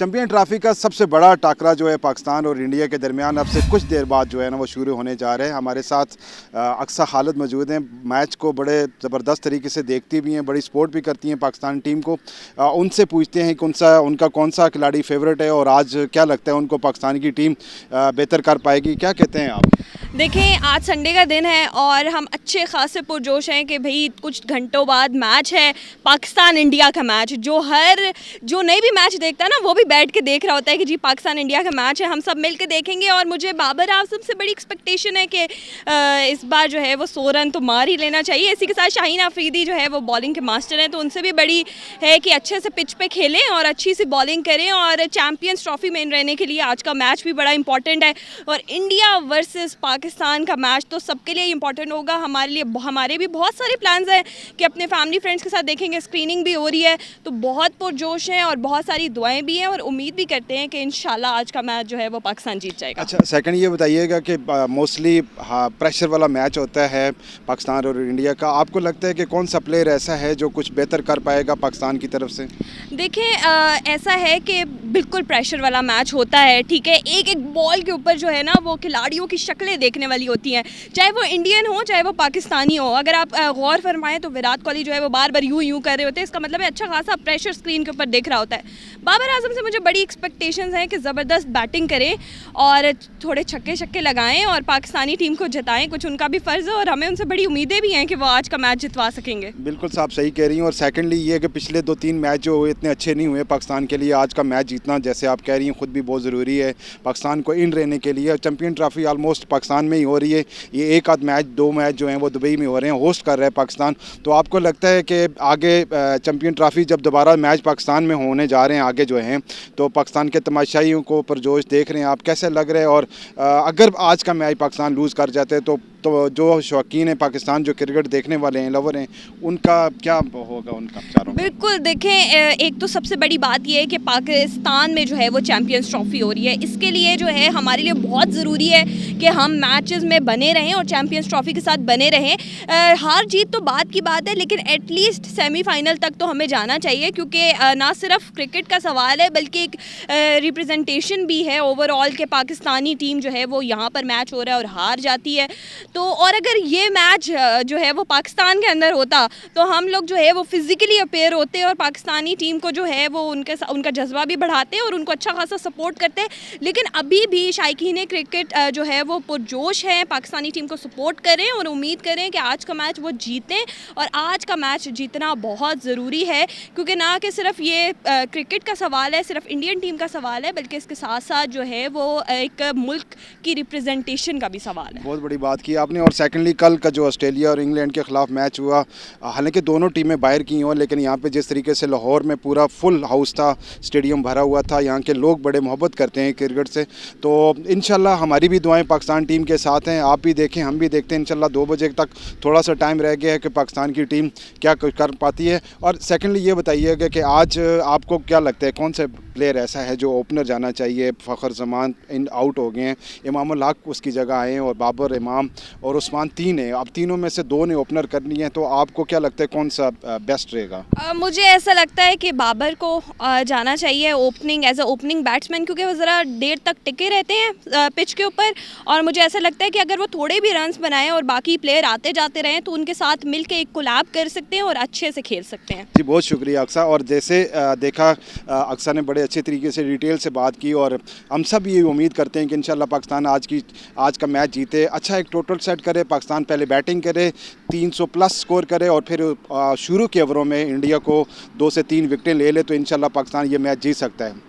Champion trophy का सबसे बड़ा टाकरा जो है पाकिस्तान और इंडिया के दरमियान अब से कुछ देर बाद जो है ना वो शुरू होने जा रहे हैं। हमारे साथ अक्सा खालिद मौजूद हैं। मैच को बड़े ज़बरदस्त तरीके से देखती भी हैं, बड़ी सपोर्ट भी करती हैं पाकिस्तान टीम को। उनसे पूछते हैं कि उनका कौन सा खिलाड़ी फेवरेट है और आज क्या लगता है उनको पाकिस्तान की टीम बेहतर कर पाएगी। क्या कहते हैं आप? देखें, आज संडे का दिन है और हम अच्छे खासे पुरजोश हैं कि भाई कुछ घंटों बाद मैच है, पाकिस्तान इंडिया का मैच। जो नई भी मैच देखता है ना वो भी बैठ के देख रहा होता है कि जी पाकिस्तान इंडिया का मैच है, हम सब मिल के देखेंगे। और मुझे बाबर आजम से बड़ी एक्सपेक्टेशन है कि इस बार जो है वो 100 रन तो मार ही लेना चाहिए। इसी के साथ शाहीन अफरीदी जो है वो बॉलिंग के मास्टर हैं, तो उनसे भी बड़ी है कि अच्छे से पिच पे खेलें और अच्छी सी बॉलिंग करें। और चैम्पियंस ट्रॉफी में रहने के लिए आज का मैच भी बड़ा इंपॉर्टेंट है। और इंडिया वर्सेस पाकिस्तान का मैच तो सबके लिए इंपॉर्टेंट होगा। हमारे भी बहुत सारे प्लान्स हैं कि अपने फैमिली फ्रेंड्स के साथ देखेंगे। स्क्रीनिंग भी हो रही है, तो बहुत पुरजोश हैं और बहुत सारी दुआएं भी हैं और उम्मीद भी करते हैं कि इंशाल्लाह आज का मैच जो है वो पाकिस्तान जीत जाएगा। अच्छा, सेकंड ये बताइएगा कि मोस्टली प्रेशर वाला मैच होता है पाकिस्तान और इंडिया का। आपको लगता है कि कौन सा प्लेयर ऐसा है जो कुछ बेहतर कर पाएगा पाकिस्तान की तरफ से? देखें, ऐसा है कि बिल्कुल प्रेशर वाला मैच होता है, ठीक है। एक एक बॉल के ऊपर जो है ना वो खिलाड़ियों की शक्लें देखने वाली होती हैं, चाहे वो इंडियन हो चाहे वो पाकिस्तानी हो। अगर आप गौर फरमाएं तो विराट कोहली जो है वो बार बार यूं कर रहे होते हैं, इसका मतलब है अच्छा खासा प्रेशर स्क्रीन के ऊपर दिख रहा होता है। बाबर आजम से मुझे बड़ी एक्सपेक्टेशंस हैं कि ज़बरदस्त बैटिंग करें और थोड़े छक्के लगाएं और पाकिस्तानी टीम को जिताएं। कुछ उनका भी फ़र्ज़ है और हमें उनसे बड़ी उम्मीदें भी हैं कि वो आज का मैच जितवा सकेंगे। बिल्कुल साहब सही कह रही हैं। और सेकंडली ये कि पिछले 2-3 मैच जो हुए इतने अच्छे नहीं हुए पाकिस्तान के लिए, आज का मैच जीतना जैसे आप कह रही हैं खुद भी बहुत ज़रूरी है पाकिस्तान को इन रहने के लिए। चैंपियन ट्रॉफी ऑलमोस्ट पाकिस्तान में ही हो रही है। ये एक आध मैच 2 मैच जो हैं वो दुबई में हो रहे हैं, होस्ट कर रहा है पाकिस्तान। तो आपको लगता है कि आगे चैंपियन ट्रॉफी जब दोबारा मैच पाकिस्तान में होने जा रहे हैं आगे जो हैं, तो पाकिस्तान के तमाशाइयों को पुरजोश देख रहे हैं आप, कैसे लग रहे हैं? और अगर आज का मैच पाकिस्तान लूज़ कर जाते हैं तो जो शौकीन है पाकिस्तान, जो क्रिकेट देखने वाले हैं, लवर हैं, उनका क्या होगा उनका विचारों? बिल्कुल, देखें, एक तो सबसे बड़ी बात यह है कि पाकिस्तान में जो है वो चैम्पियंस ट्रॉफी हो रही है। इसके लिए जो है हमारे लिए बहुत ज़रूरी है कि हम मैचेस में बने रहें और चैम्पियंस ट्रॉफी के साथ बने रहें। हार जीत तो बात की बात है, लेकिन एटलीस्ट सेमीफाइनल तक तो हमें जाना चाहिए, क्योंकि ना सिर्फ क्रिकेट का सवाल है बल्कि एक रिप्रेजेंटेशन भी है ओवरऑल के पाकिस्तानी टीम जो है वो यहाँ पर मैच हो रहा है और हार जाती है तो। और अगर ये मैच जो है वो पाकिस्तान के अंदर होता तो हम लोग जो है वो फिज़िकली अपेयर होते और पाकिस्तानी टीम को जो है वो उनका जज्बा भी बढ़ाते और उनको अच्छा खासा सपोर्ट करते। लेकिन अभी भी शायकीन क्रिकेट जो है वो पुरजोश है, पाकिस्तानी टीम को सपोर्ट करें और उम्मीद करें कि आज का मैच वो जीतें। और आज का मैच जीतना बहुत ज़रूरी है, क्योंकि ना कि सिर्फ ये क्रिकेट का सवाल है, सिर्फ इंडियन टीम का सवाल है, बल्कि इसके साथ साथ जो है वो एक मुल्क की रिप्रेजेंटेशन का भी सवाल है। बहुत बड़ी बात की आपने। और सेकंडली कल का जो ऑस्ट्रेलिया और इंग्लैंड के ख़िलाफ़ मैच हुआ, हालांकि दोनों टीमें बाहर की हों, लेकिन यहाँ पे जिस तरीके से लाहौर में पूरा फुल हाउस था, स्टेडियम भरा हुआ था, यहाँ के लोग बड़े मोहब्बत करते हैं क्रिकेट से। तो इंशाल्लाह हमारी भी दुआएं पाकिस्तान टीम के साथ हैं। आप भी देखें, हम भी देखते हैं। इंशाल्लाह 2 बजे तक थोड़ा सा टाइम रह गया है कि पाकिस्तान की टीम क्या कर पाती है। और सेकेंडली ये बताइएगा कि आज आपको क्या लगता है कौन सा प्लेयर ऐसा है जो ओपनर जाना चाहिए? फ़खर जमान आउट हो गए हैं, इमाम उल हक उसकी जगह आए हैं और बाबर, इमाम और उस्मान 3 है। अब तीनों में से 2 ने ओपनर करनी है, तो आपको क्या लगता है कौन सा बेस्ट रहेगा? मुझे ऐसा लगता है कि बाबर को जाना चाहिए opening as a opening batsman, क्योंकि वो ज़रा देर तक टिके रहते हैं पिच के ऊपर। और मुझे ऐसा लगता है कि अगर वो थोड़े भी रन्स बनाएं और बाकी प्लेयर आते जाते रहें तो उनके साथ मिल के एक कोलैब कर सकते हैं और अच्छे से खेल सकते हैं। जी, बहुत शुक्रिया अक्सा। और जैसे देखा, अक्सा ने बड़े अच्छे तरीके से डिटेल से बात की और हम सब ये उम्मीद करते हैं कि इंशाल्लाह पाकिस्तान आज का मैच जीते, अच्छा एक टोटल सेट करे, पाकिस्तान पहले बैटिंग करे, 300 प्लस स्कोर करे और फिर शुरू के ओवरों में इंडिया को 2 से 3 विकेटें ले ले, तो इंशाल्लाह पाकिस्तान ये मैच जीत सकता है।